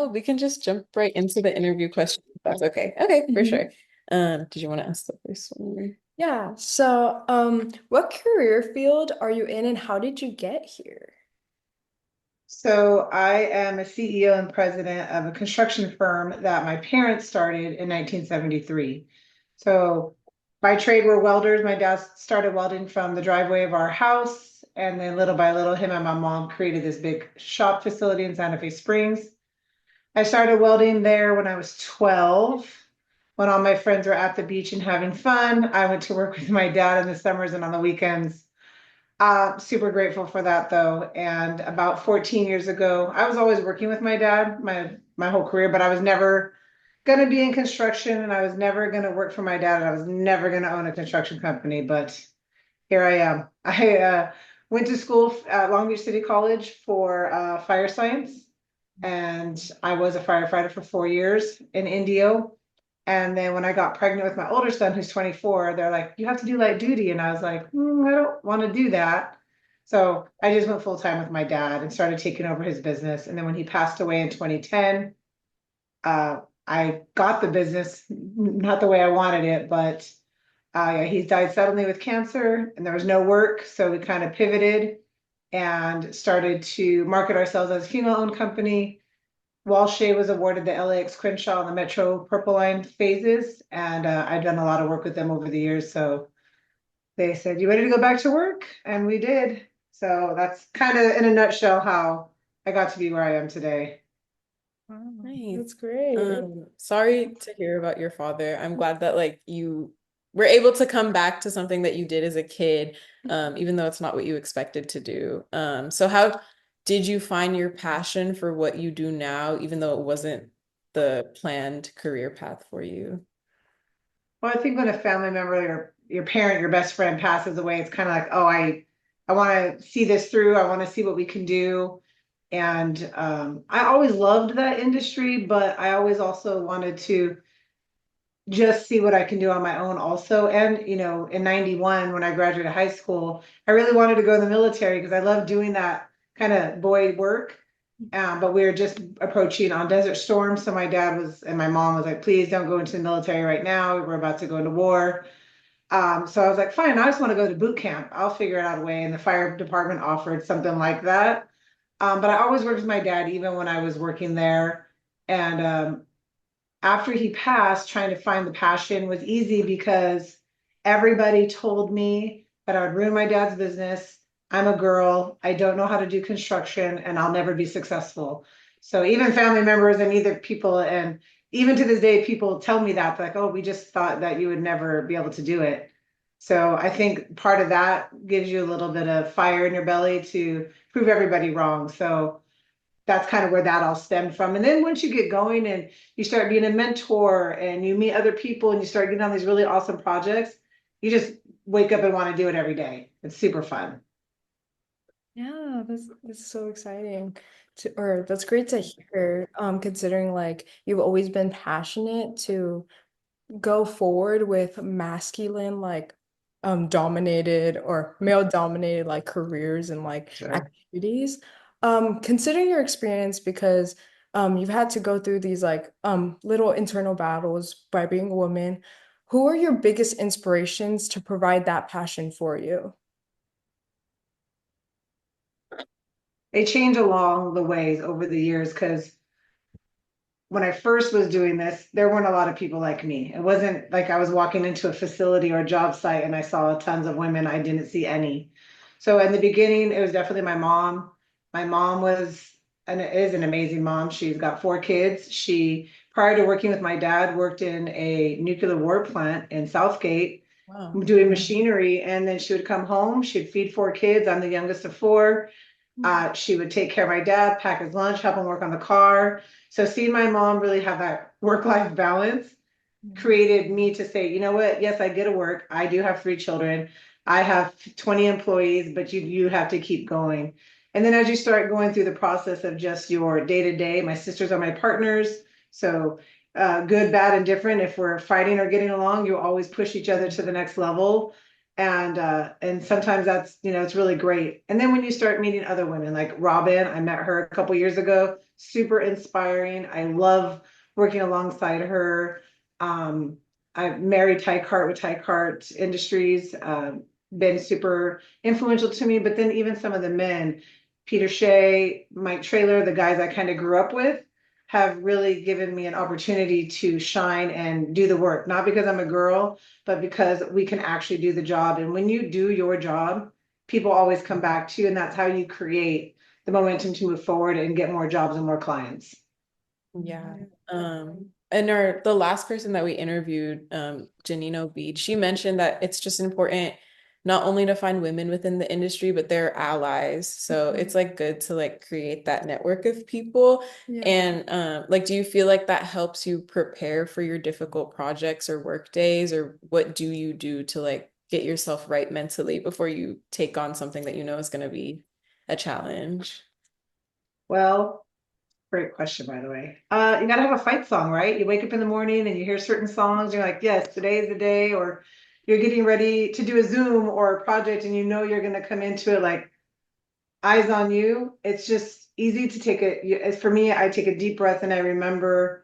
no, we can just jump right into the interview question. If that's okay. Okay, for Mhm. sure. Did you want to ask the first one? Yeah. So, what career field are you in and how did you get here? So I am a CEO and president of a construction firm that my parents started in 1973. So by trade, we're welders. My dad started welding from the driveway of our house, and then little by little, him and my mom created this big shop facility in Santa Fe Springs. I started welding there when I was 12. When all my friends were at the beach and having fun, I went to work with my dad in the summers and on the weekends. Super grateful for that though. And about 14 years ago, I was always working with my dad my whole career, but I was never gonna be in construction and I was never gonna work for my dad and I was never gonna own a construction company. But here I am. I went to school at Long Beach City College for fire science, and I was a firefighter for 4 years in Indio. And then when I got pregnant with my older son, who's 24, they're like, you have to do light duty. And I was like, I don't want to do that. So I just went full time with my dad and started taking over his business. And then when he passed away in 2010, I got the business, not the way I wanted it, but yeah, he died suddenly with cancer and there was no work. So we kind of pivoted and started to market ourselves as a female-owned company. Walshay was awarded the LAX Crenshaw and the Metro Purple Line phases, and I've done a lot of work with them over the years. So they said, "You ready to go back to work?" And we did. So that's kind of in a nutshell how I got to be where I am today. Wow, Nice. that's great. Sorry to hear about your father. I'm glad that like you were able to come back to something that you did as a kid, even though it's not what you expected to do. So how did you find your passion for what you do now, even though it wasn't the planned career path for you? Well, I think when a family member, your parent, your best friend passes away, it's kind of like, oh, I want to see this through. I want to see what we can do. And I always loved that industry, but I always also wanted to just see what I can do on my own also. And, in 91, when I graduated high school, I really wanted to go in the military because I love doing that kind of boy work. But we were just approaching on Desert Storm. So my dad was, and my mom was like, please don't go into the military right now. We're about to go into war. So I was like, fine, I just want to go to boot camp. I'll figure it out a way. And the fire department offered something like that. But I always worked with my dad, even when I was working there. And after he passed, trying to find the passion was easy because everybody told me that I would ruin my dad's business. I'm a girl. I don't know how to do construction and I'll never be successful. So even family members and either people, and even to this day, people tell me that, like, oh, we just thought that you would never be able to do it. So I think part of that gives you a little bit of fire in your belly to prove everybody wrong. So that's kind of where that all stemmed from. And then once you get going and you start being a mentor and you meet other people and you start getting on these really awesome projects, you just wake up and want to do it every day. It's super fun. Yeah, that's so exciting or that's great to hear. Considering like you've always been passionate to go forward with masculine dominated or male dominated like careers and like Sure. activities. Considering your experience because you've had to go through these like little internal battles by being a woman, who are your biggest inspirations to provide that passion for you? They change along the ways over the years because when I first was doing this, there weren't a lot of people like me. It wasn't like I was walking into a facility or a job site and I saw tons of women. I didn't see any. So in the beginning, it was definitely my mom. My mom was and is an amazing mom. She's got 4 kids. She, prior to working with my dad, worked in a nuclear war plant in Southgate Wow. doing machinery. And then she would come home. She'd feed 4 kids. I'm the youngest of four. She would take care of my dad, pack his lunch, help him work on the car. So seeing my mom really have that work-life balance created me to say, you know what? Yes, I get to work. I do have 3 children. I have 20 employees, but you have to keep going. And then as you start going through the process of just your day to day, my sisters are my partners. So good, bad, and different. If we're fighting or getting along, you always push each other to the next level. And sometimes that's, it's really great. And then when you start meeting other women, like Robin, I met her a couple years ago, super inspiring. I love working alongside her. Um, I've married Ty Cart with Ty Cart Industries, been super influential to me. But then even some of the men, Peter Shea, Mike Traylor, the guys I kind of grew up with, have really given me an opportunity to shine and do the work, not because I'm a girl, but because we can actually do the job. And when you do your job, people always come back to you, and that's how you create the momentum to move forward and get more jobs and more clients. Yeah. And the last person that we interviewed, Janino Bede, she mentioned that it's just important not only to find women within the industry, but their allies. So it's like good to like create that network of people. Yeah. And like, do you feel like that helps you prepare for your difficult projects or work days, or what do you do to like get yourself right mentally before you take on something that you know is going to be a challenge? Well, great question, by the way. You gotta have a fight song, right? You wake up in the morning and you hear certain songs, you're like, yes, today is the day, or you're getting ready to do a Zoom or a project and you know you're gonna come into it like eyes on you. It's just easy to take for me, I take a deep breath and I remember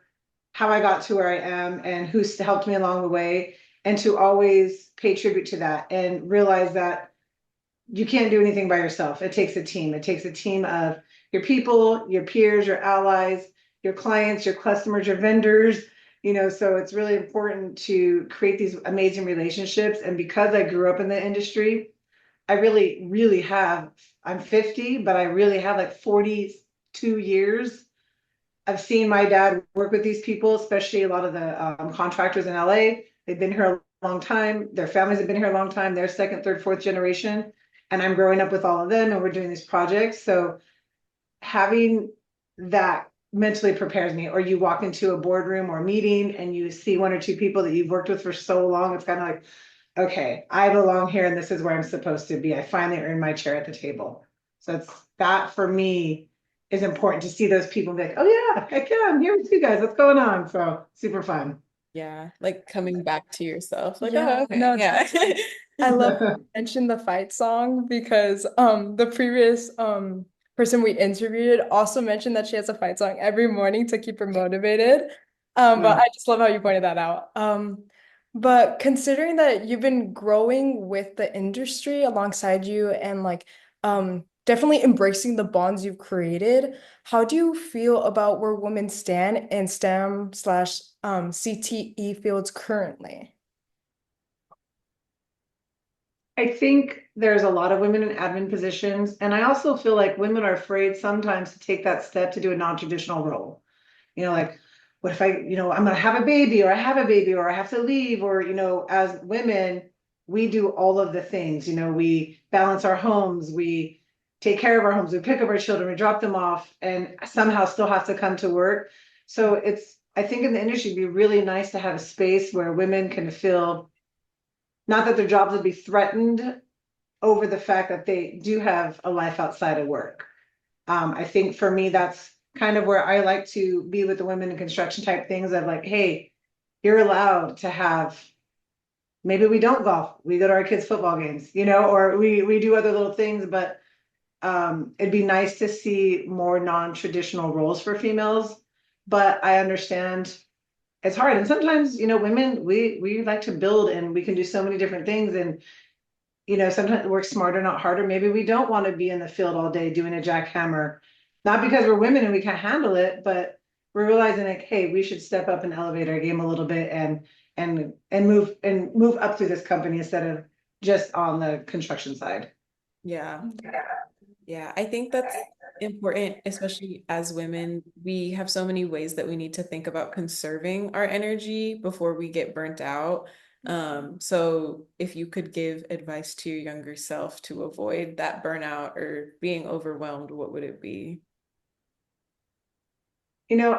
how I got to where I am and who's helped me along the way, and to always pay tribute to that and realize that you can't do anything by yourself. It takes a team. It takes a team of your people, your peers, your allies, your clients, your customers, your vendors. So it's really important to create these amazing relationships. And because I grew up in the industry, I really, really have, I'm 50, but I really have like 42 years. I've seen my dad work with these people, especially a lot of the contractors in LA. They've been here a long time. Their families have been here a long time. They're second, third, fourth generation. And I'm growing up with all of them and we're doing these projects. So having that mentally prepares me. Or you walk into a boardroom or meeting and you see one or two people that you've worked with for so long. It's kind of like, okay, I belong here and this is where I'm supposed to be. I finally earned my chair at the table. So it's that for me is important to see those people and be like, oh yeah, heck yeah, I'm here with you guys. What's going on? So super fun. Yeah, like coming back to yourself, like, Yeah, oh, okay, no, yeah. I love that you mentioned the fight song because the previous person we interviewed also mentioned that she has a fight song every morning to keep her motivated. But Nice. I just love how you pointed that out. But considering that you've been growing with the industry alongside you and like definitely embracing the bonds you've created, how do you feel about where women stand in STEM slash CTE fields currently? I think there's a lot of women in admin positions, and I also feel like women are afraid sometimes to take that step to do a non-traditional role. Like, what if I'm gonna have a baby, or I have a baby, or I have to leave, or as women, we do all of the things. We balance our homes, we take care of our homes, we pick up our children, we drop them off, and somehow still have to come to work. So I think in the industry, it'd be really nice to have a space where women can feel not that their jobs would be threatened over the fact that they do have a life outside of work. I think for me, that's kind of where I like to be with the women in construction type things of like, hey, you're allowed to have, maybe we don't golf, we go to our kids' football games, or we do other little things, but it'd be nice to see more non-traditional roles for females. But I understand it's hard. And sometimes, women, we like to build and we can do so many different things. And sometimes work smarter, not harder. Maybe we don't want to be in the field all day doing a jackhammer, not because we're women and we can't handle it, but we're realizing like, hey, we should step up and elevate our game a little bit and move up through this company instead of just on the construction side. Yeah. Yeah, I think that's important, especially as women. We have so many ways that we need to think about conserving our energy before we get burnt out. So if you could give advice to your younger self to avoid that burnout or being overwhelmed, what would it be?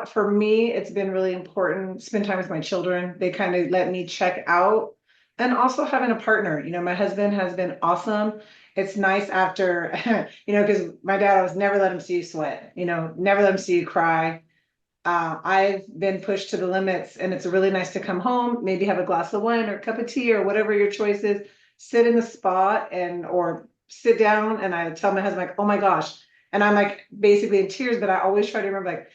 For me, it's been really important to spend time with my children. They kind of let me check out, and also having a partner. My husband has been awesome. It's nice after, because my dad always never let him see you sweat, never let him see you cry. I've been pushed to the limits, and it's really nice to come home, maybe have a glass of wine or a cup of tea or whatever your choice is, sit in the spot and or sit down and I tell my husband like, oh my gosh. And I'm like basically in tears, but I always try to remember like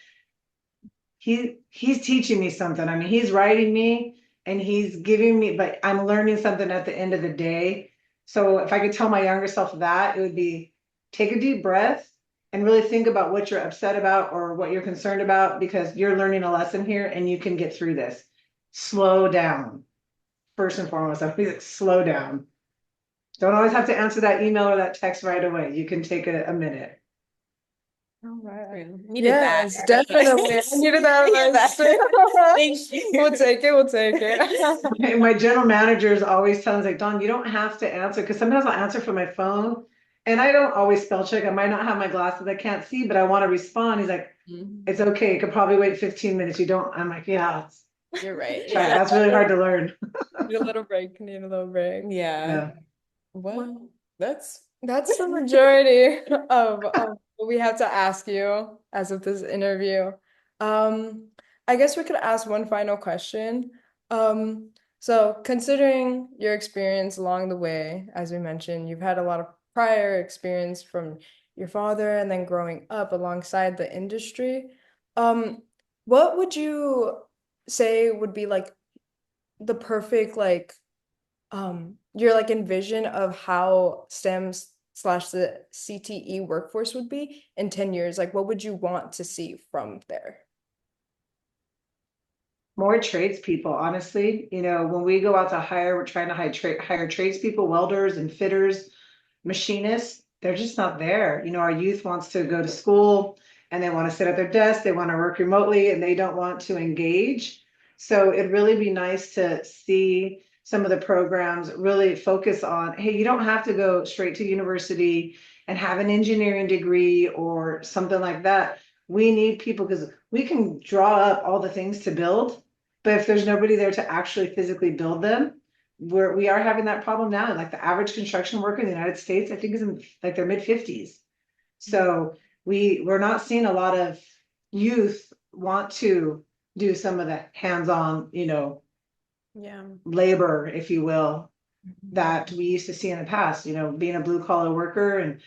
he's teaching me something. I mean, he's writing me and he's giving me, but I'm learning something at the end of the day. So if I could tell my younger self that, it would be take a deep breath and really think about what you're upset about or what you're concerned about because you're learning a lesson here and you can get through this. Slow down. First and foremost, I feel like slow down. Don't always have to answer that email or that text right away. You can take a minute. All right. Needed that. Yes, definitely. I needed that Needed advice. that. Thank you. We'll take it. We'll take it. My general manager is always telling me, like, Dawn, you don't have to answer because sometimes I'll answer from my phone and I don't always spell check. I might not have my glasses, I can't see, but I want to respond. He's like, it's okay. You could probably wait 15 minutes. You don't. I'm like, yeah, You're right. that's really hard to learn. Need a little break. Need a little break. Yeah. Yeah. Well, that's That's the majority of what we have to ask you as of this interview. I guess we could ask one final question. So considering your experience along the way, as we mentioned, you've had a lot of prior experience from your father and then growing up alongside the industry. What would you say would be like the perfect your like envision of how STEM / the CTE workforce would be in 10 years? Like, what would you want to see from there? More tradespeople, honestly. You know, when we go out to hire, we're trying to hire tradespeople, welders and fitters, machinists. They're just not there. You know, our youth wants to go to school and they want to sit at their desk, they want to work remotely, and they don't want to engage. So it'd really be nice to see some of the programs really focus on, hey, you don't have to go straight to university and have an engineering degree or something like that. We need people because we can draw up all the things to build, but if there's nobody there to actually physically build them, we are having that problem now. Like the average construction worker in the United States, I think is in like their mid-50s. So we're not seeing a lot of youth want to do some of the hands-on, you know, yeah. labor, if you will, that we used to see in the past, you know, being a blue collar worker and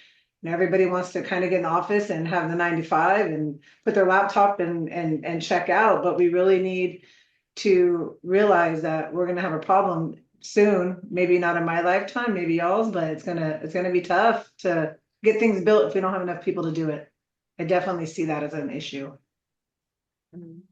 everybody wants to kind of get in the office and have the 9 to 5 and put their laptop and check out. But we really need to realize that we're gonna have a problem soon, maybe not in my lifetime, maybe y'all's, but it's gonna be tough to get things built if we don't have enough people to do it. I definitely see that as an issue.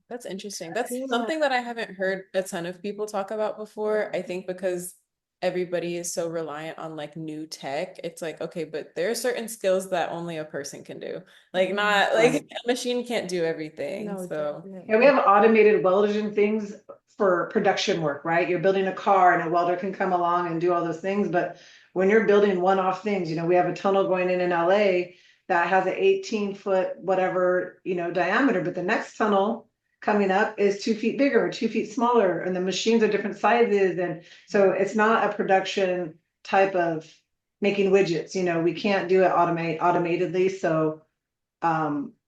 That's interesting. That's Yeah. something that I haven't heard a ton of people talk about before. I think because everybody is so reliant on like new tech, it's like, okay, but there are certain skills that only a person can do. Like not like Right. a machine can't do everything. No, So definitely. Yeah, we have automated welders and things for production work, right? You're building a car and a welder can come along and do all those things. But when you're building one-off things, you know, we have a tunnel going in LA that has an 18-foot whatever, you know, diameter, but the next tunnel coming up is 2 feet bigger or 2 feet smaller, and the machines are different sizes. And so it's not a production type of making widgets, you know, we can't do it automatedly. So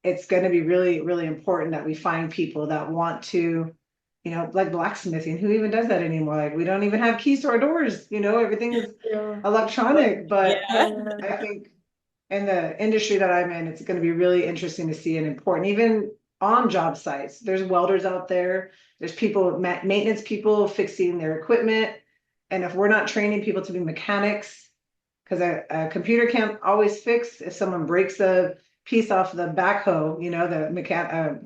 it's going to be really, really important that we find people that want to, you know, like blacksmithing. Who even does that anymore? Like we don't even have keys to our doors. You know, everything is Yeah. electronic. But yeah. I think in the industry that I'm in, it's going to be really interesting to see and important. Even on job sites, there's welders out there. There's people, maintenance people fixing their equipment. And if we're not training people to be mechanics, because a computer can't always fix if someone breaks a piece off the backhoe, you know,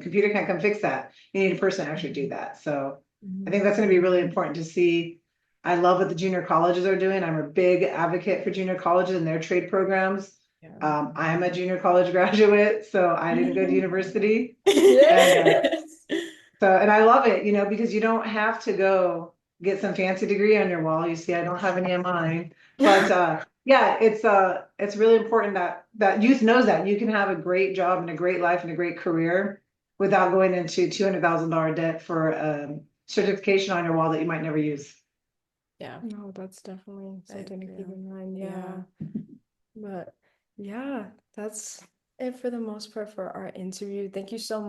computer can't come fix that. You need a person to actually do that. So I think that's going to be really important to see. I love what the junior colleges are doing. I'm a big advocate for junior colleges and their trade programs. I'm a junior college graduate, so I didn't go to university. Yes. And I love it, you know, because you don't have to go get some fancy degree on your wall. You see, I don't have any of mine, but yeah, it's really important that youth knows that you can have a great job and a great life and a great career without going into $200,000 debt for certification on your wall that you might never use. Yeah. No, that's definitely something to keep agree. in mind. Yeah. Yeah. But yeah, that's it for the most part for our interview. Thank you so much.